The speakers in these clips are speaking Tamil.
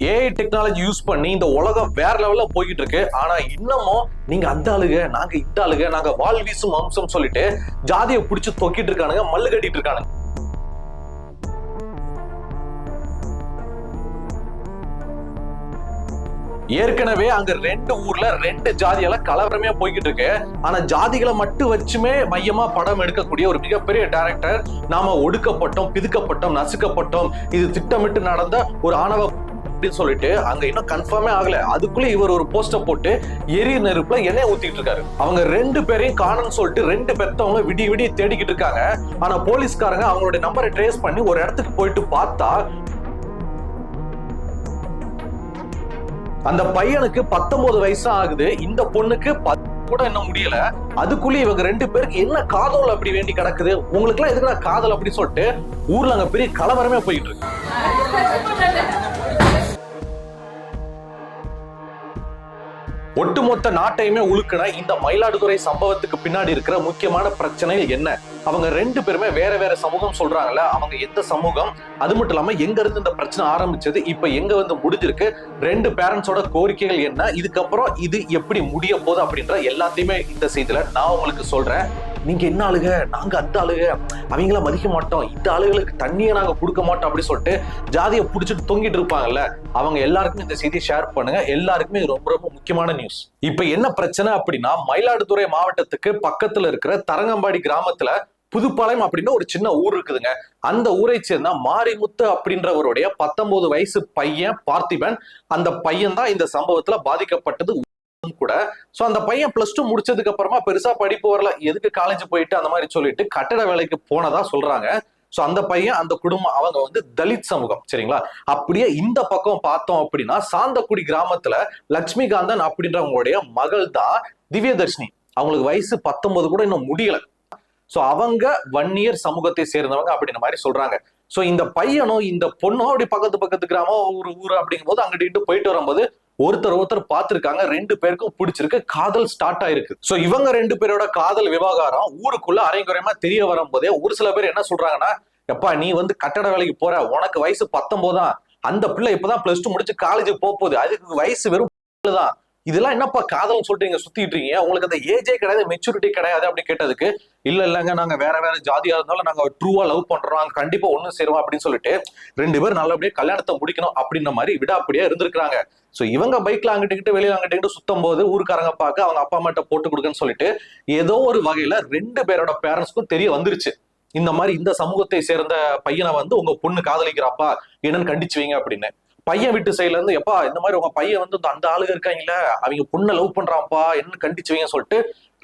ஏஐ டெக்னாலஜி யூஸ் பண்ணி இந்த உலகம் வேற லெவல்ல போய்கிட்டு இருக்கு. ஆனா இன்னமும் நீங்க அந்த ஆளுக, நாங்க இந்த ஆளுக, நாங்க வால் வீசும் அம்சம் சொல்லிட்டு ஜாதியை பிடிச்சு தொக்கிட்டு இருக்கானுங்க, மல்லு கட்டிட்டு இருக்கானுங்க. ஏற்கனவே அங்க ரெண்டு ஊர்ல ரெண்டு ஜாதியால கலவரமே போய்கிட்டு இருக்கு. ஆனா ஜாதிகளை மட்டும் வச்சுமே மையமா படம் எடுக்கக்கூடிய ஒரு மிகப்பெரிய டைரக்டர், நாம ஒடுக்கப்பட்டோம், பிதுக்கப்பட்டோம், நசுக்கப்பட்டோம், இது திட்டமிட்டு நடந்த ஒரு ஆணவ அப்படின்னு சொல்லிட்டு அங்க இன்னும் கன்ஃபார்மே ஆகல. அதுக்குள்ள இவர் ஒரு போஸ்டர் போட்டு எரிய நெருப்புல எண்ணெய் ஊத்திட்டு இருக்காரு. அவங்க ரெண்டு பேரையும் காணன்னு சொல்லிட்டு ரெண்டு பெத்தவங்க விடிய விடிய தேடிக்கிட்டு இருக்காங்க. ஆனா போலீஸ்காரங்க அவங்களுடைய நம்பரை ட்ரேஸ் பண்ணி ஒரு இடத்துக்கு போயிட்டு பார்த்தா அந்த பையனுக்கு 19 வயசு ஆகுது, இந்த பொண்ணுக்கு 10 கூட இன்னும் முடியல. அதுக்குள்ளே இவங்க ரெண்டு பேருக்கு என்ன காதல் அப்படி வேண்டி கிடக்குது, உங்களுக்கு எல்லாம் எதுக்குடா காதல் அப்படின்னு சொல்லிட்டு ஊர்ல அங்க பெரிய கலவரமே போயிட்டு இருக்கு. ஒட்டுமொத்த நாட்டையுமே உழுக்கின இந்த மயிலாடுதுறை சம்பவத்துக்கு பின்னாடி இருக்கிற முக்கியமான பிரச்சனை என்ன? அவங்க ரெண்டு பேருமே வேற வேற சமூகம் சொல்றாங்கல்ல, அவங்க எந்த சமூகம், அது மட்டும் இல்லாம எங்க இருந்து இந்த பிரச்சனை ஆரம்பிச்சது, இப்ப எங்க வந்து முடிஞ்சிருக்கு, ரெண்டு பேரண்ட்ஸோட கோரிக்கைகள் என்ன, இதுக்கப்புறம் இது எப்படி முடிய போகுது அப்படின்ற எல்லாத்தையுமே இந்த செய்தியில நான் உங்களுக்கு சொல்றேன். நீங்க என்ன ஆளுக, நாங்க அந்த ஆளுக, அவங்கள மதிக்க மாட்டோம், இந்த ஆளுகளுக்கு தண்ணியை நாங்க கொடுக்க மாட்டோம் அப்படின்னு சொல்லிட்டு ஜாதியை புடிச்சிட்டு தொங்கிட்டு இருப்பாங்கல்ல, அவங்க எல்லாருக்குமே இந்த செய்தியை ஷேர் பண்ணுங்க. எல்லாருக்குமே இது ரொம்ப ரொம்ப முக்கியமான நியூஸ். இப்ப என்ன பிரச்சனை அப்படின்னா, மயிலாடுதுறை மாவட்டத்துக்கு பக்கத்துல இருக்கிற தரங்கம்பாடி கிராமத்துல புதுப்பாளையம் அப்படின்னு ஒரு சின்ன ஊர் இருக்குதுங்க. அந்த ஊரை சேர்ந்த மாரிமுத்து அப்படின்றவருடைய 19 வயசு பையன் பார்த்திபன், அந்த பையன் தான் இந்த சம்பவத்துல பாதிக்கப்பட்டது கூட. சோ அந்த பையன் +2 முடிச்சதுக்கு அப்புறமா பெருசா படிப்பு வரல, எதுக்கு காலேஜ் போயிட்டு அந்த மாதிரி சொல்லிட்டு கட்டட வேலைக்கு போனதா சொல்றாங்க. சோ அந்த பையன், அந்த குடும்பம், அவங்க வந்து தலித் சமூகம், சரிங்களா? அப்படியே இந்த பக்கம் பார்த்தோம் அப்படின்னா சாந்தக்குடி கிராமத்துல லட்சுமிகாந்தன் அப்படின்றவங்களுடைய மகள் தான் திவ்யதர்ஷினி. அவங்களுக்கு வயசு 19 கூட இன்னும் முடியல. சோ அவங்க வன்னியர் சமூகத்தை சேர்ந்தவங்க அப்படின்ற மாதிரி சொல்றாங்க. சோ இந்த பையனும் இந்த பொண்ணும் அப்படி பக்கத்து கிராமம் ஊர் அப்படிங்கும் போது அங்கிட்டு போயிட்டு வரும்போது ஒருத்தர் பார்த்திருக்காங்க, ரெண்டு பேருக்கும் பிடிச்சிருக்கு, காதல் ஸ்டார்ட் ஆயிருக்கு. சோ இவங்க ரெண்டு பேரோட காதல் விவகாரம் ஊருக்குள்ள அரைங்குறையமா தெரிய வரும்போதே ஒரு சில பேர் என்ன சொல்றாங்கன்னா, எப்பா நீ வந்து கட்டட வேலைக்கு போற, உனக்கு வயசு 19 தான், அந்த பிள்ளை இப்பதான் +2 முடிச்சு காலேஜ் போகுது, அதுக்கு வயசு வெறும் தான், இதெல்லாம் என்னப்பா காதல்னு சொல்லிட்டு நீங்க சுத்திட்டு இருக்கீங்க, உங்களுக்கு அந்த ஏஜே கிடையாது, மெச்சூரிட்டி கிடையாது அப்படி கேட்டதுக்கு, இல்லங்க நாங்க வேற வேற ஜாதியா இருந்தாலும் நாங்க ட்ரூவா லவ் பண்றோம், நாங்க கண்டிப்பா ஒண்ணு சேருவோம் அப்படின்னு சொல்லிட்டு ரெண்டு பேரும் நல்லபடியா கல்யாணத்தை முடிக்கணும் அப்படின்ற மாதிரி விடாப்படியா இருந்திருக்காங்க. சோ இவங்க பைக்ல அங்கிட்டு வெளியில அங்கிட்டு சுத்தும் போது ஊருக்காரங்க பார்க்க அவங்க அப்பா அம்மாட்ட போட்டு கொடுக்குன்னு சொல்லிட்டு ஏதோ ஒரு வகையில ரெண்டு பேரோட பேரண்ட்ஸ்க்கும் தெரிய வந்துருச்சு, இந்த மாதிரி இந்த சமூகத்தை சேர்ந்த பையனை வந்து உங்க பொண்ணு காதலிக்கிறாப்பா, என்னன்னு கண்டிச்சு வைங்க அப்படின்னு. பையன் வீட்டு சைட்ல இருந்து, எப்பா இந்த மாதிரி உங்க பையன் வந்து அந்த ஆளுக இருக்காங்களா, அவங்க பொண்ணை லவ் பண்றான்ப்பா, என்ன கண்டிச்சு வைங்க சொல்லிட்டு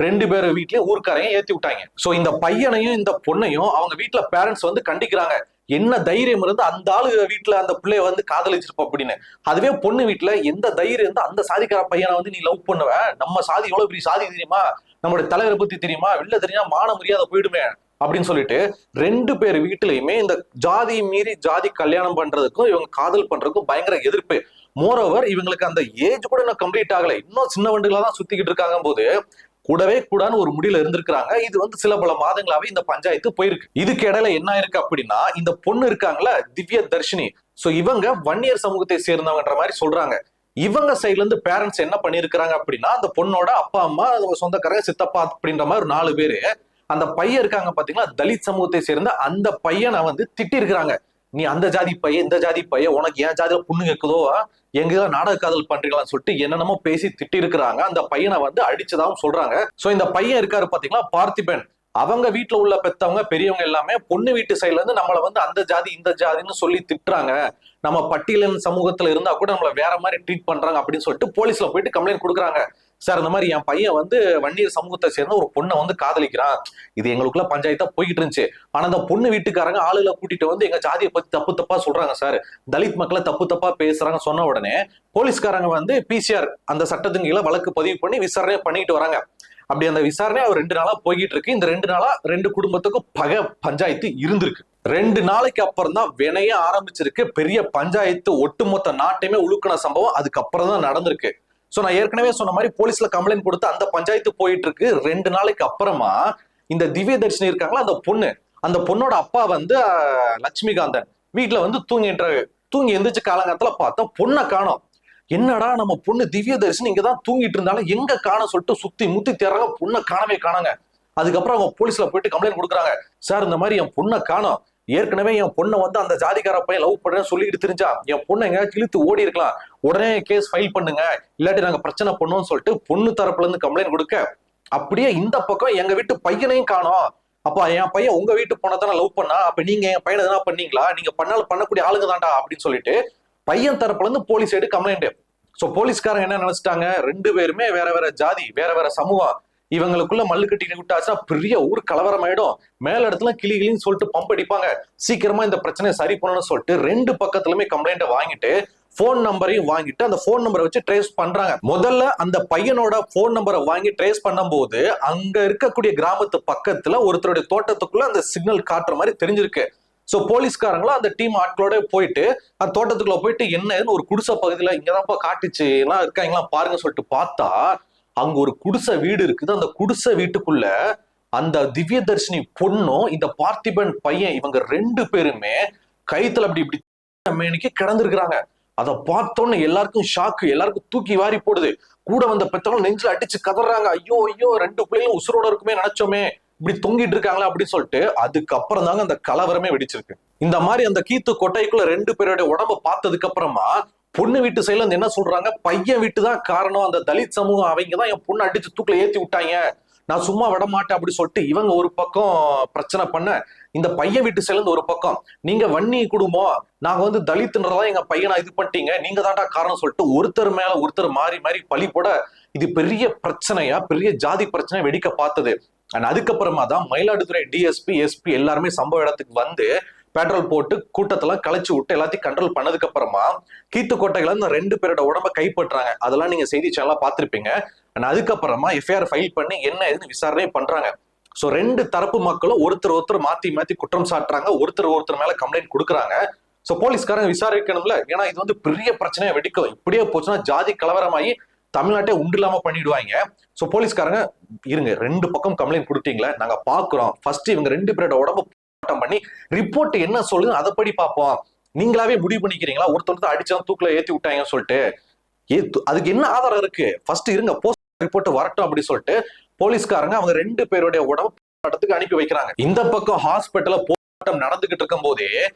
ரெண்டு பேர் வீட்லயும் ஊருக்காரையும் ஏத்தி விட்டாங்க. சோ இந்த பையனையும் இந்த பொண்ணையும் அவங்க வீட்டுல பேரண்ட்ஸ் வந்து கண்டிக்கிறாங்க, என்ன தைரியம் இருந்து அந்த ஆளுக வீட்டுல அந்த பிள்ளைய வந்து காதலிச்சிருப்ப அப்படின்னு. அதுவே பொண்ணு வீட்டுல எந்த தைரியம் இருந்து அந்த சாதிக்கார பையனை வந்து நீ லவ் பண்ணுவ, நம்ம சாதி எவ்வளவு பெரிய சாதி தெரியுமா, நம்மளுடைய தலைவரை பத்தி தெரியுமா, வெளில தெரியுமா, மான மரியாதை போயிடுமே அப்படின்னு சொல்லிட்டு ரெண்டு பேர் வீட்டுலயுமே இந்த ஜாதி மீறி ஜாதி கல்யாணம் பண்றதுக்கும் இவங்க காதல் பண்றதுக்கும் பயங்கர எதிர்ப்பு. மோரோவர் இவங்களுக்கு அந்த ஏஜ் கூட இன்னும் கம்ப்ளீட் ஆகல, இன்னும் சின்ன வண்டிகளா தான் சுத்திக்கிட்டு இருக்காங்க போது கூடவே கூடான்னு ஒரு முடிவுல இருந்திருக்காங்க. இது வந்து சில பல மாதங்களாவே இந்த பஞ்சாயத்து போயிருக்கு. இதுக்கு இடையில என்ன இருக்கு அப்படின்னா, இந்த பொண்ணு இருக்காங்களா திவ்யதர்ஷினி, சோ இவங்க வன்னியர் சமூகத்தை சேர்ந்தவங்கன்ற மாதிரி சொல்றாங்க. இவங்க சைட்ல இருந்து பேரண்ட்ஸ் என்ன பண்ணிருக்காங்க அப்படின்னா, அந்த பொண்ணோட அப்பா அம்மா, சொந்தக்காரங்க, சித்தப்பா அப்படின்ற மாதிரி ஒரு 4 பேரு அந்த பையன் இருக்காங்க பாத்தீங்களா, தலித் சமூகத்தை சேர்ந்த அந்த பையனை வந்து திட்டி இருக்கிறாங்க. நீ அந்த ஜாதி பையன், இந்த ஜாதி பையன், உனக்கு ஏன் ஜாதியில பொண்ணு கேக்குதோ, எங்க நாடக காதல் பண்றீங்களான்னு சொல்லிட்டு என்னென்னமோ பேசி திட்டி இருக்கிறாங்க. அந்த பையனை வந்து அடிச்சதாவும் சொல்றாங்க. சோ இந்த பையன் இருக்காரு பாத்தீங்களா பார்த்திபன், அவங்க வீட்டுல உள்ள பெத்தவங்க பெரியவங்க எல்லாமே பொண்ணு வீட்டு சைட்ல இருந்து நம்மளை வந்து அந்த ஜாதி இந்த ஜாதின்னு சொல்லி திட்டுறாங்க, நம்ம பட்டியலின் சமூகத்துல இருந்தா கூட நம்மள வேற மாதிரி ட்ரீட் பண்றாங்க அப்படின்னு சொல்லிட்டு போலீஸ்ல போயிட்டு கம்ப்ளைண்ட் கொடுக்குறாங்க. சார் இந்த மாதிரி என் பையன் வந்து வன்னியர் சமூகத்தை சேர்ந்த ஒரு பொண்ணை வந்து காதலிக்கிறான், இது எங்களுக்குள்ள பஞ்சாயத்தா போய்கிட்டு இருந்துச்சு, ஆனா அந்த பொண்ணு வீட்டுக்காரங்க ஆளுகளை கூட்டிட்டு வந்து எங்க ஜாதியை பத்தி தப்பா சொல்றாங்க சார், தலித் மக்களை தப்பா பேசுறாங்க சொன்ன உடனே போலீஸ்காரங்க வந்து PCR அந்த சட்டத்தின் கீழே வழக்கு பதிவு பண்ணி விசாரணை பண்ணிட்டு வராங்க. அப்படி அந்த விசாரணை 2 நாளா போய்கிட்டு இருக்கு. இந்த 2 நாளா 2 குடும்பத்துக்கும் பஞ்சாயத்து இருந்திருக்கு. 2 நாளைக்கு அப்புறம் தான் வினைய ஆரம்பிச்சிருக்கு. பெரிய பஞ்சாயத்து ஒட்டுமொத்த நாட்டையுமே உழுக்கின சம்பவம் அதுக்கப்புறம் தான் நடந்திருக்கு. சோ நான் ஏற்கனவே சொன்ன மாதிரி போலீஸ்ல கம்ப்ளைண்ட் கொடுத்து அந்த பஞ்சாயத்து போயிட்டு இருக்கு. 2 நாளைக்கு அப்புறமா இந்த திவ்யதர்ஷினி இருக்காங்களா அந்த பொண்ணு, அந்த பொண்ணோட அப்பா வந்து லட்சுமிகாந்தன் வீட்டுல வந்து தூங்கிட்டு தூங்கி எந்திரிச்சு காலங்காலத்துல பார்த்தா பொண்ணை காணோம். என்னடா நம்ம பொண்ணு திவ்ய தரிசனம் இங்கதான் தூங்கிட்டு இருந்தாலும் எங்க காண சொல்லிட்டு சுத்தி முத்தி தேடுறாங்க, பொண்ணை காணவே காணாங்க. அதுக்கப்புறம் அவங்க போலீஸ்ல போயிட்டு கம்ப்ளைண்ட் கொடுக்குறாங்க. சார் இந்த மாதிரி என் பொண்ணை காணோம், ஏற்கனவே என் பொண்ணை வந்து அந்த ஜாதிகார பையன் லவ் பண்றேன்னு சொல்லிட்டு தெரிஞ்சா என் பொண்ணை எங்கேயாச்சும் இழுத்து ஓடி இருக்கலாம், உடனே கேஸ் ஃபைல் பண்ணுங்க, இல்லாட்டி நாங்க பிரச்சனை பண்ணோம்னு சொல்லிட்டு பொண்ணு தரப்புல இருந்து கம்ப்ளைண்ட் கொடுக்க, அப்படியே இந்த பக்கம் எங்க வீட்டு பையனையும் காணோம். அப்ப என் பையன் உங்க வீட்டு பொண்ணை தானே லவ் பண்ணா, அப்ப நீங்க என் பையனை எதனா பண்ணீங்களா, நீங்க பண்ணாலும் பண்ணக்கூடிய ஆளுங்க தான்டா அப்படின்னு சொல்லிட்டு பையன் தரப்புல இருந்து போலீஸ் சைடு கம்ப்ளைண்ட். சோ போலீஸ்காரங்க என்ன நினைச்சிட்டாங்க, ரெண்டு பேருமே வேற வேற ஜாதி, வேற வேற சமூகம், இவங்களுக்குள்ள மல்லு கட்டி விட்டாச்சுன்னா பெரிய ஊர் கலவரம் ஆயிடும், மேல இடத்துல கிளி கிளின்னு சொல்லிட்டு பம்ப் அடிப்பாங்க, சீக்கிரமா இந்த பிரச்சனையை சரி பண்ணணும்னு சொல்லிட்டு ரெண்டு பக்கத்துலயுமே கம்ப்ளைண்ட்டை வாங்கிட்டு போன் நம்பரையும் வாங்கிட்டு அந்த போன் நம்பரை வச்சு ட்ரேஸ் பண்றாங்க. முதல்ல அந்த பையனோட போன் நம்பரை வாங்கி ட்ரேஸ் பண்ணும்போது அங்க இருக்கக்கூடிய கிராமத்து பக்கத்துல ஒருத்தருடைய தோட்டத்துக்குள்ள அந்த சிக்னல் காட்டுற மாதிரி தெரிஞ்சிருக்கு. சோ போலீஸ்காரங்களும் அந்த டீம் ஆட்களோட போயிட்டு அந்த தோட்டத்துக்குள்ள போயிட்டு என்னன்னு ஒரு குடிசை பகுதியில இங்கதான்ப்பா காட்டுச்சு எல்லாம் இருக்காங்களா பாருங்க சொல்லிட்டு பார்த்தா அங்க ஒரு குடிசை வீடு இருக்குது. அந்த குடிசை வீட்டுக்குள்ள அந்த திவ்ய தர்ஷினி பொண்ணும் இந்த பார்த்திபன் பையன் இவங்க ரெண்டு பேருமே கைத்துல அப்படி இப்படி மேனிக்கு கிடந்திருக்கிறாங்க. அதை பார்த்தோன்னு எல்லாருக்கும் ஷாக்கு, எல்லாருக்கும் தூக்கி வாரி போடுது. கூட வந்த பெத்தவங்க நெஞ்சில அடிச்சு கதறாங்க, ஐயோ ஐயோ ரெண்டு பிள்ளைகளும் உசுரோட இருக்குமே நினைச்சோமே, இப்படி தொங்கிட்டு இருக்காங்களா அப்படின்னு சொல்லிட்டு. அதுக்கப்புறம் தாங்க அந்த கலவரமே வெடிச்சிருக்கு. இந்த மாதிரி அந்த கீத்து கொட்டைக்குள்ள ரெண்டு பேருடைய உடம்ப பார்த்ததுக்கு அப்புறமா பொண்ணு வீட்டு சைடுல இருந்து என்ன சொல்றாங்க, பையன் வீட்டு தான் காரணம், அந்த தலித் சமூகம் அவங்க தான் என் பொண்ணு அடிச்சு தூக்கில ஏத்தி விட்டாங்க, நான் சும்மா விட மாட்டேன் அப்படி சொல்லிட்டு இவங்க ஒரு பக்கம் பிரச்சனை பண்ண, இந்த பையன் வீட்டு சேர்ந்து ஒரு பக்கம் நீங்க வன்னி குடும்பம், நாங்க வந்து தலித்துன்றதா எங்க பையனை இது பண்ணிட்டீங்க, நீங்க தான்டா காரணம் சொல்லிட்டு ஒருத்தர் மேல ஒருத்தர் மாறி மாறி பழி போட இது பெரிய பிரச்சனையா, பெரிய ஜாதி பிரச்சனை வெடிக்க பார்த்தது. அதுக்கப்புறமா தான் மயிலாடுதுறை டிஎஸ்பி எஸ்பி எல்லாருமே சம்பவ இடத்துக்கு வந்து பெட்ரோல் போட்டு கூட்டத்தெல்லாம் கலைச்சு விட்டு எல்லாத்தையும் கண்ட்ரோல் பண்ணதுக்கு அப்புறமா கீத்துக்கோட்டையில இந்த ரெண்டு பேரோட உடம்ப கைப்பற்றாங்க. அதெல்லாம் நீங்க செய்தி சேனலா பார்த்திருப்பீங்க. அதுக்கப்புறமா எஃப்ஐஆர் ஃபைல் பண்ணி என்ன ஏதுன்னு விசாரணை பண்றாங்க. சோ ரெண்டு தரப்பு மக்களும் ஒருத்தர் ஒருத்தர் மாத்தி மாத்தி குற்றம் சாட்டுறாங்க, ஒருத்தர் ஒருத்தர் மேல கம்ப்ளைண்ட் கொடுக்குறாங்க. சோ போலீஸ்காரங்க விசாரிக்கணும்ல, ஏன்னா இது வந்து பெரிய பிரச்சனையா வெடிக்கும். இப்படியே போச்சுன்னா ஜாதி கலவரமாயி தமிழ்நாட்டை உண்டு இல்லாம பண்ணிடுவாங்க. சோ போலீஸ்காரங்க இருங்க, ரெண்டு பக்கம் கம்ப்ளைண்ட் கொடுத்தீங்களா, நாங்க பாக்குறோம், ஃபர்ஸ்ட் இவங்க ரெண்டு பேரோட உடம்பு பண்ணி ரிப்போர்ட் என்ன சொல்லுங்க அதைப்படி பார்ப்போம், நீங்களாவே முடிவு பண்ணிக்கிறீங்களா ஒருத்தர் அடிச்சா தூக்குல ஏத்தி விட்டாங்கன்னு சொல்லிட்டு, அதுக்கு என்ன ஆதாரம் இருக்கு, ஃபர்ஸ்ட் இருங்க போஸ்ட் ரிப்போர்ட் வரட்டும் அப்படி சொல்லிட்டு போலீஸ்காரங்க அவங்க ரெண்டு பேருடைய உடம்பு அனுப்பி வைக்கிறாங்க. இந்த பக்கம் ஹாஸ்பிட்டல்ல போராட்டம் நடந்துகிட்டு இருக்கும் போதே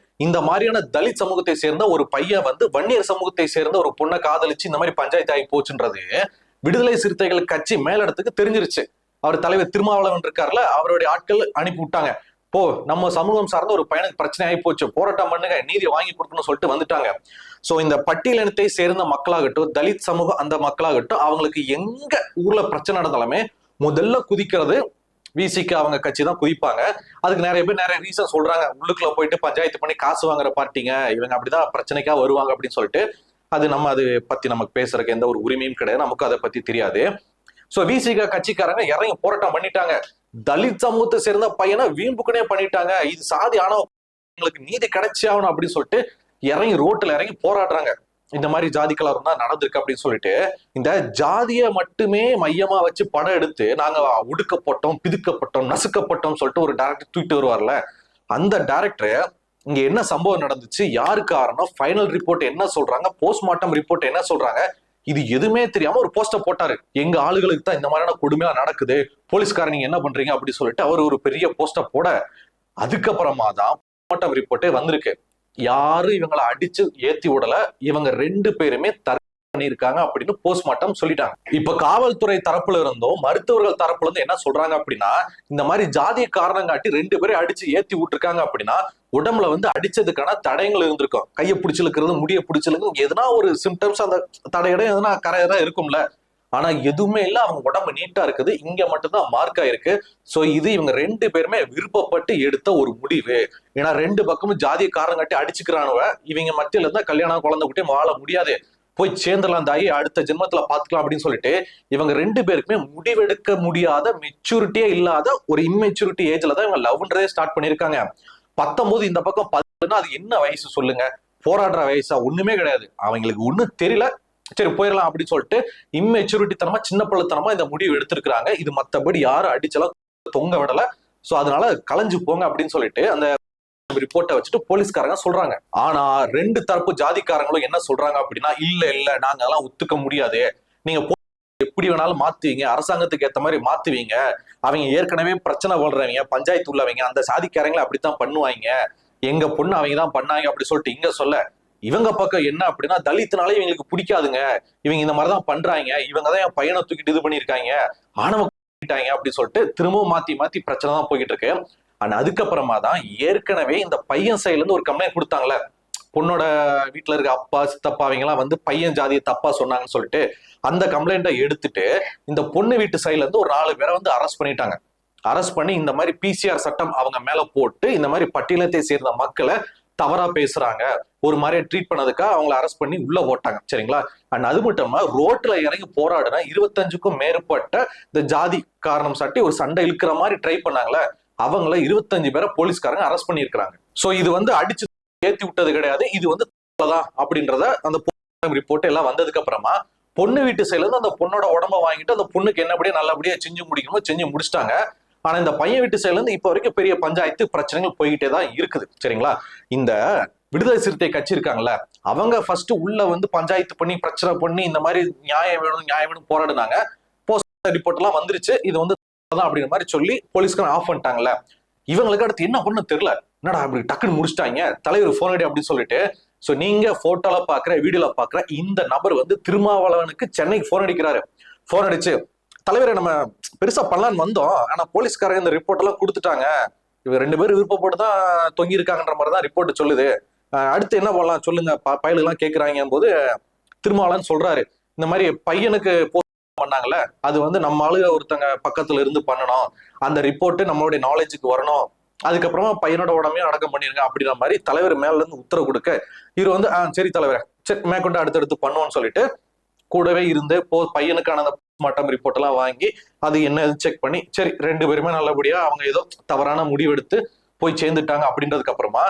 இந்த மாதிரியான தலித் சமூகத்தை சேர்ந்த ஒரு பையன் வந்து வன்னியர் சமூகத்தை சேர்ந்த ஒரு பொண்ணை காதலிச்சு இந்த மாதிரி பஞ்சாயத்து ஆகி போச்சுன்றது விடுதலை சிறுத்தைகள் கட்சி மேலிடத்துக்கு தெரிஞ்சிருச்சு. அவர் தலைவர் திருமாவளவன் இருக்காருல, அவருடைய ஆட்கள் அனுப்பி விட்டாங்க, போ நம்ம சமூகம் சார்ந்த ஒரு பையனுக்கு பிரச்சனை ஆகி போச்சு, போராட்டம் பண்ணுங்க, நீதியை வாங்கி கொடுக்கணும்னு சொல்லிட்டு வந்துட்டாங்க. சோ இந்த பட்டியலினத்தை சேர்ந்த மக்களாகட்டும், தலித் சமூகம் அந்த மக்களாகட்டும், அவங்களுக்கு எங்க ஊர்ல பிரச்சனை நடந்தாலுமே முதல்ல குதிக்கிறது விசிக்கு அவங்க கட்சி தான் குதிப்பாங்க. அதுக்கு நிறைய பேர் நிறைய ரீசன் சொல்றாங்க, உள்ளுக்குள்ள போயிட்டு பஞ்சாயத்து பண்ணி காசு வாங்குற பார்ட்டிங்க இவங்க, அப்படிதான் பிரச்சனைக்கா வருவாங்க அப்படின்னு சொல்லிட்டு. அது பத்தி நமக்கு பேசுறதுக்கு எந்த ஒரு உரிமையும் கிடையாது, நமக்கு அதை பத்தி தெரியாது. சோ விசிக கட்சிக்காரங்க இறங்கி போராட்டம் பண்ணிட்டாங்க. தலித் சமூகத்தை சேர்ந்த பையனை வீம்புக்குனே பண்ணிட்டாங்க, இது சாதி ஆனவங்களுக்கு நீதி கிடைச்சி ஆகணும் அப்படின்னு சொல்லிட்டு இறங்கி ரோட்ல இறங்கி போராடுறாங்க. இந்த மாதிரி ஜாதி கலவரம் தான் நடந்திருக்கு அப்படின்னு சொல்லிட்டு இந்த ஜாதியை மட்டுமே மையமா வச்சு படம் எடுத்து நாங்க ஒடுக்கப்பட்டோம், பிதுக்கப்பட்டோம், நசுக்கப்பட்டோம் சொல்லிட்டு ஒரு டைரக்டர் தூக்கிட்டு வருவார்ல, அந்த டைரக்டர் இங்க என்ன சம்பவம் நடந்துச்சு, யாரு காரணம், ஃபைனல் ரிப்போர்ட் என்ன சொல்றாங்க, போஸ்ட்மார்ட்டம் ரிப்போர்ட் என்ன சொல்றாங்க, இது எதுவுமே தெரியாம ஒரு போஸ்டர் போட்டாரு. எங்க ஆளுகளுக்கு தான் இந்த மாதிரியான கொடுமையா நடக்குது, போலீஸ்காரன் நீங்க என்ன பண்றீங்க அப்படி சொல்லிட்டு அவர் ஒரு பெரிய போஸ்டர் போட, அதுக்கப்புறமா தான் போஸ்ட்மார்ட்டம் ரிப்போர்ட்டே வந்திருக்கு. யாரும் இவங்களை அடிச்சு ஏத்தி விடல, இவங்க ரெண்டு பேருமே பண்ணிருக்காங்க அப்படின்னு போஸ்ட்மார்ட்டம் சொல்லிட்டாங்க. இப்ப காவல்துறை தரப்புல இருந்தும் மருத்துவர்கள் தரப்புல இருந்து என்ன சொல்றாங்க அப்படின்னா, இந்த மாதிரி ஜாதிய காரணம் காட்டி ரெண்டு பேரும் அடிச்சு ஏத்தி விட்டுருக்காங்க அப்படின்னா உடம்புல வந்து அடிச்சதுக்கான தடயங்கள் இருந்திருக்கும், கையை பிடிச்சிருக்கிறது, முடிய பிடிச்சிருக்கு, எதனா ஒரு சிம்டம்ஸ் அந்த தடையிடம் எதனா கரையதான் இருக்கும்ல. ஆனா எதுவுமே இல்ல, அவங்க உடம்பு நீட்டா இருக்குது, இங்க மட்டும்தான் மார்க் ஆயிருக்கு. சோ இது இவங்க ரெண்டு பேருமே விருப்பப்பட்டு எடுத்த ஒரு முடிவு. ஏன்னா ரெண்டு பக்கமும் ஜாதிய காரணம் காட்டி அடிச்சுக்கிறானுவ, இவங்க மத்தியில இருந்தா கல்யாணம் குழந்தை குட்டியும் வாழ முடியாது, போய் சேர்ந்துலாம் தாயி அடுத்த ஜென்மத்துல பாத்துக்கலாம் அப்படின்னு சொல்லிட்டு இவங்க ரெண்டு பேருக்குமே முடிவெடுக்க முடியாத, மெச்சூரிட்டியே இல்லாத ஒரு இம்மெச்சூரிட்டி ஏஜ்ல தான் இவங்க லவ்ன்றதே ஸ்டார்ட் பண்ணிருக்காங்க. 19 இந்த பக்கம் 10, அது என்ன வயசு சொல்லுங்க, போராடுற வயசா, ஒண்ணுமே கிடையாது, அவங்களுக்கு ஒண்ணும் தெரியல, சரி போயிடலாம் அப்படின்னு சொல்லிட்டு இம்மெச்சூரிட்டி தனமா சின்ன பள்ளத்தனமா இந்த முடிவு எடுத்திருக்கிறாங்க. இது மத்தபடி யாரும் அடிச்சலாம் தொங்க விடல. சோ அதனால கலைஞ்சு போங்க அப்படின்னு சொல்லிட்டு அந்த ரிப்போர்ட்டை வச்சுட்டு போலீஸ்காரங்க சொல்றாங்க. ஆனா ரெண்டு தரப்பு ஜாதிக்காரங்களும் என்ன சொல்றாங்க அப்படின்னா, இல்ல நாங்க எல்லாம் ஒத்துக்க முடியாது, நீங்க எப்படி வேணாலும் மாத்துவீங்க, அரசாங்கத்துக்கு ஏத்த மாதிரி மாத்துவீங்க, அவங்க ஏற்கனவே பிரச்சனை பண்றவங்க, பஞ்சாயத்து உள்ளவங்க, அந்த சாதிக்காரங்களை அப்படித்தான் பண்ணுவாங்க, எங்க பொண்ணு அவங்க தான் பண்ணாங்க அப்படி சொல்லிட்டு இங்க சொல்ல, இவங்க பக்கம் என்ன அப்படின்னா, தலித்துனாலே இவங்களுக்கு பிடிக்காதுங்க, இவங்க இந்த மாதிரிதான் பண்றாங்க, இவங்க தான் என் பையனை தூக்கிட்டு இது பண்ணிருக்காங்க, ஆணவ அப்படின்னு சொல்லிட்டு திரும்பவும் மாத்தி பிரச்சனை தான் போய்கிட்டு இருக்கு. ஆனா அதுக்கப்புறமா தான் ஏற்கனவே இந்த பையன் சைட்ல இருந்து ஒரு கம்ப்ளைண்ட் கொடுத்தாங்களே, பொண்ணோட வீட்டுல இருக்க அப்பா சித்தப்பா அவங்க எல்லாம் வந்து பையன் ஜாதியை தப்பா சொன்னாங்கன்னு சொல்லிட்டு அந்த கம்ப்ளைண்ட்டை எடுத்துட்டு இந்த பொண்ணு வீட்டு சைட்ல இருந்து ஒரு 4 பேரை வந்து அரெஸ்ட் பண்ணிட்டாங்க. அரெஸ்ட் பண்ணி இந்த மாதிரி பிசிஆர் சட்டம் அவங்க மேல போட்டு இந்த மாதிரி பட்டியலத்தை சேர்ந்த மக்களை தவறா பேசுறாங்க, ஒரு மாதிரியா ட்ரீட் பண்ணதுக்காக அவங்களை அரெஸ்ட் பண்ணி உள்ள போட்டாங்க. சரிங்களா? அண்ட் அது மட்டும் இல்லாம ரோட்ல இறங்கி போராடுனா 25க்கும் மேற்பட்ட இந்த ஜாதி காரணம் சாட்டி ஒரு சண்டை இழுக்கிற மாதிரி ட்ரை பண்ணாங்களே, அவங்கள 25 பேரை போலீஸ்காரங்க அரெஸ்ட் பண்ணியிருக்கிறாங்க. சோ இது வந்து அடிச்சு ஏத்தி விட்டது கிடையாது, இது வந்து அப்படின்றத அந்த ரிப்போர்ட் எல்லாம் வந்ததுக்கு அப்புறமா பொண்ணு வீட்டு சைட்ல இருந்து அந்த பொண்ணோட உடம்ப வாங்கிட்டு அந்த பொண்ணுக்கு என்னபடியா நல்லபடியா செஞ்சு முடிக்கணுமோ செஞ்சு முடிச்சிட்டாங்க. ஆனா இந்த பையன் வீட்டு சைட்ல இருந்து இப்ப வரைக்கும் பெரிய பஞ்சாயத்து பிரச்சனைகள் போய்கிட்டே தான் இருக்குது. சரிங்களா? இந்த விடுதலை சிறுத்தை கட்சி இருக்காங்கல்ல, அவங்க ஃபர்ஸ்ட் உள்ள வந்து பஞ்சாயத்து பண்ணி பிரச்சனை பண்ணி இந்த மாதிரி நியாயம் வேணும் போராடுனாங்க. போஸ்ட் ரிப்போர்ட் எல்லாம் வந்துருச்சு, இது வந்து அப்படிங்கிற மாதிரி சொல்லி போலீஸ்காரன் ஆஃப் பண்ணிட்டாங்கல்ல. இவங்களுக்கு அடுத்து என்ன பண்ண தெரியல, என்னடா அப்படி டக்குன்னு முடிச்சிட்டாங்க, தலைவர் போன் அடி அப்படின்னு சொல்லிட்டு. சோ நீங்க போட்டோல பாக்குற வீடியோல பாக்குற இந்த நபர் வந்து திருமாவளவனுக்கு சென்னைக்கு போன் அடிக்கிறாரு. போன் அடிச்சு, தலைவரை நம்ம பெருசா பண்ணலான்னு வந்தோம், ஆனா போலீஸ்காரங்க இந்த ரிப்போர்ட் எல்லாம் கொடுத்துட்டாங்க, இவங்க 2 பேரும் விருப்பப்பட்டு தான் தொங்கி இருக்காங்கன்ற மாதிரி தான் ரிப்போர்ட் சொல்லுது, அடுத்து என்ன பண்ணலாம் சொல்லுங்க பயலுக்கு கேட்கிறாங்க போது திருமாவளவன் சொல்றாரு, இந்த மாதிரி பையனுக்கு பண்ணாங்கல்ல, அது வந்து நம்ம ஆளுக ஒருத்தங்க பக்கத்துல இருந்து பண்ணணும், அந்த ரிப்போர்ட் நம்மளுடைய நாலேஜுக்கு வரணும், அதுக்கப்புறமா பையனோட உடம்பையும் அடக்கம் பண்ணிருங்க அப்படின்ற மாதிரி தலைவர் மேல இருந்து உத்தரவு கொடுக்க, இவர் வந்து சரி தலைவரை சரி மேற்கொண்டு அடுத்தடுத்து பண்ணுவோம்னு சொல்லிட்டு கூடவே இருந்து பையனுக்கான அந்த போஸ்ட்மார்ட்டம் ரிப்போர்ட் எல்லாம் வாங்கி அது என்ன செக் பண்ணி சரி 2 பேருமே நல்லபடியா அவங்க ஏதோ தவறான முடிவெடுத்து போய் சேர்ந்துட்டாங்க. அப்படின்றதுக்கு அப்புறமா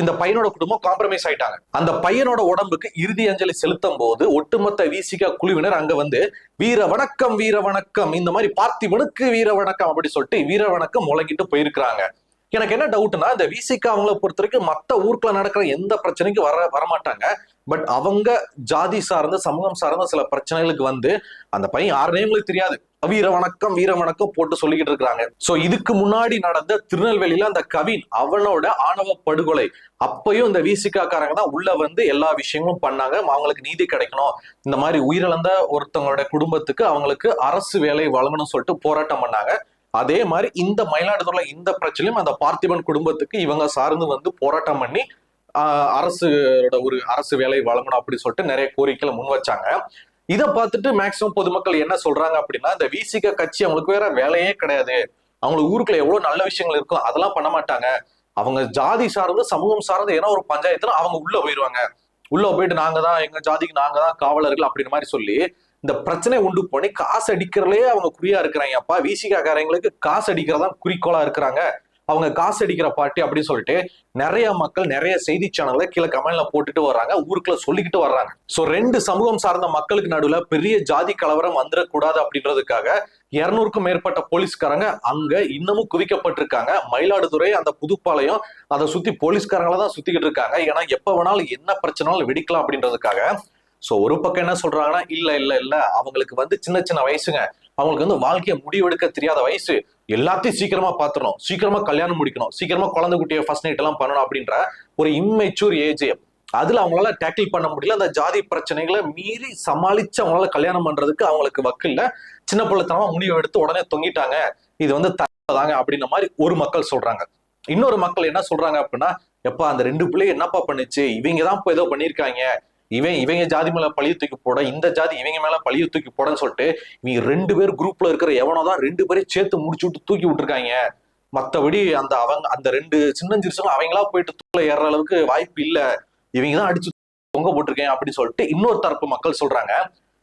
இந்த பையனோட குடும்பம் காம்ப்ரமைஸ் ஆயிட்டாங்க. அந்த பையனோட உடம்புக்கு இறுதி அஞ்சலி செலுத்தும் போது ஒட்டுமொத்த விசிகா குழுவினர் அங்க வந்து வீர வணக்கம் இந்த மாதிரி பார்த்திபனுக்கு வீர வணக்கம் அப்படி சொல்லிட்டு வீர வணக்கம் முழங்கிட்டு போயிருக்கிறாங்க. எனக்கு என்ன டவுட்னா, இந்த விசிகா அவங்கள பொறுத்த வரைக்கும் மத்த ஊருக்குள்ள நடக்கிற எந்த பிரச்சனைக்கும் வரமாட்டாங்க. பட் அவங்க ஜாதி சார்ந்த சமூகம் சார்ந்த சில பிரச்சனைகளுக்கு வந்து அந்த பையன் யாருனே உங்களுக்கு தெரியாது, வீர வணக்கம் போட்டு சொல்லிக்கிட்டு இருக்காங்க. சோ இதுக்கு முன்னாடி நடந்த திருநெல்வேலியில அந்த கவின் அவனோட ஆணவ படுகொலை அப்பயும் இந்த விசிகா காரங்க தான் உள்ள வந்து எல்லா விஷயங்களும் பண்ணாங்க, அவங்களுக்கு நீதி கிடைக்கணும், இந்த மாதிரி உயிரிழந்த ஒருத்தவங்களோட குடும்பத்துக்கு அவங்களுக்கு அரசு வேலை வழங்கணும்னு சொல்லிட்டு போராட்டம் பண்ணாங்க. அதே மாதிரி இந்த மயிலாடுதுறையில இந்த பிரச்சனையும் அந்த பார்த்திபன் குடும்பத்துக்கு இவங்க சார்ந்து வந்து போராட்டம் பண்ணி அரசு வேலை வழங்கணும் அப்படின்னு சொல்லிட்டு நிறைய கோரிக்கைகளை முன் வச்சாங்க. இதை பார்த்துட்டு மேக்சிமம் பொதுமக்கள் என்ன சொல்றாங்க அப்படின்னா, இந்த விசிக கட்சி அவங்களுக்கு வேற வேலையே கிடையாது, அவங்களுக்கு ஊருக்குள்ள எவ்வளவு நல்ல விஷயங்கள் இருக்கும் அதெல்லாம் பண்ண மாட்டாங்க, அவங்க ஜாதி சார்ந்து சமூகம் சார்ந்து ஏன்னா ஒரு பஞ்சாயத்துல அவங்க உள்ள போயிடுவாங்க, உள்ள போயிட்டு நாங்க தான் எங்க ஜாதிக்கு நாங்க தான் காவலர்கள் அப்படின்ற மாதிரி சொல்லி இந்த பிரச்சனையை உண்டு பண்ணி காசு அடிக்கிறதுலயே அவங்க குறியா இருக்கிறாங்க. அப்பா விசிகா காரங்களுக்கு காசு அடிக்கிறதா குறிக்கோளா இருக்கிறாங்க, அவங்க காசு அடிக்கிற பார்ட்டி அப்படின்னு சொல்லிட்டு நிறைய மக்கள் நிறைய செய்தி சேனல்ல கீழே கமெண்ட்ல போட்டுட்டு வர்றாங்க, ஊருக்குள்ள சொல்லிக்கிட்டு வர்றாங்க. சோ 2 சமூகம் சார்ந்த மக்களுக்கு நடுவுல பெரிய ஜாதி கலவரம் வந்துடக்கூடாது அப்படின்றதுக்காக 200க்கும் மேற்பட்ட போலீஸ்காரங்க அங்க இன்னமும் குவிக்கப்பட்டிருக்காங்க. மயிலாடுதுறை அந்த புதுப்பாளையம் அதை சுத்தி போலீஸ்காரங்கள தான் சுத்திக்கிட்டு இருக்காங்க. ஏன்னா எப்ப வேணாலும் என்ன பிரச்சனாலும் வெடிக்கலாம் அப்படின்றதுக்காக. சோ ஒரு பக்கம் என்ன சொல்றாங்கன்னா, இல்ல அவங்களுக்கு வந்து சின்ன வயசுங்க, அவங்களுக்கு வந்து வாழ்க்கையை முடிவெடுக்க தெரியாத வயசு, எல்லாத்தையும் சீக்கிரமா பாத்துறணும், சீக்கிரமா கல்யாணம் முடிக்கணும், சீக்கிரமா குழந்தை குட்டியை ஃபர்ஸ்ட் நைட் எல்லாம் பண்ணணும் அப்படின்ற ஒரு இம்மெச்சூர் ஏஜ். அதுல அவங்களால டேக்கிள் பண்ண முடியல, அந்த ஜாதி பிரச்சனைகளை மீறி சமாளிச்சு அவங்களால கல்யாணம் பண்றதுக்கு அவங்களுக்கு வக்கில்ல, சின்ன பிள்ளைத்தனமா முடிவு எடுத்து உடனே தொங்கிட்டாங்க, இது வந்து தாங்க அப்படின்ற மாதிரி ஒரு மக்கள் சொல்றாங்க. இன்னொரு மக்கள் என்ன சொல்றாங்க அப்படின்னா, எப்பா அந்த 2 பிள்ளைங்க என்னப்பா பண்ணுச்சு, இவங்கதான் இப்போ ஏதோ பண்ணிருக்காங்க, இவங்க ஜாதி மேல பழிய தூக்கி போட, இந்த ஜாதி இவங்க மேல பழிய தூக்கி போடன்னு சொல்லிட்டு இவங்க 2 பேர் குரூப்ல இருக்கிற எவனோதான் 2 பேரையும் சேர்த்து முடிச்சு விட்டு தூக்கி விட்டுருக்காங்க, மத்தபடி அந்த 2 சின்னஞ்சிறுசும் அவங்களா போயிட்டு தூக்கில ஏற அளவுக்கு வாய்ப்பு இல்ல, இவங்கதான் அடிச்சு தொங்க போட்டிருக்கேன் அப்படின்னு சொல்லிட்டு இன்னொரு தரப்பு மக்கள் சொல்றாங்க.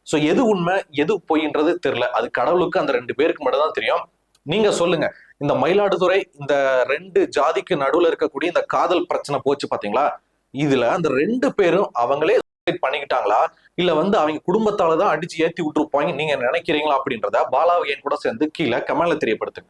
சோ எது உண்மை எது பொய்ன்றது தெரியல, அது கடவுளுக்கு அந்த 2 பேருக்கு மட்டும் தான் தெரியும். நீங்க சொல்லுங்க, இந்த மயிலாடுதுறை இந்த 2 ஜாதிக்கு நடுவுல இருக்கக்கூடிய இந்த காதல் பிரச்சனை போச்சு பாத்தீங்களா, இதுல அந்த 2 பேரும் அவங்களே பண்ணிக்கிட்டாங்களா இல்ல வந்து அவங்க குடும்பத்தாலதான் அடிச்சு ஏத்தி விட்டுருப்பாங்க நீங்க நினைக்கிறீங்களா அப்படின்றத பாலாவை என் கூட சேர்ந்து கீழே கமெண்ட்ல தெரியப்படுத்துங்க.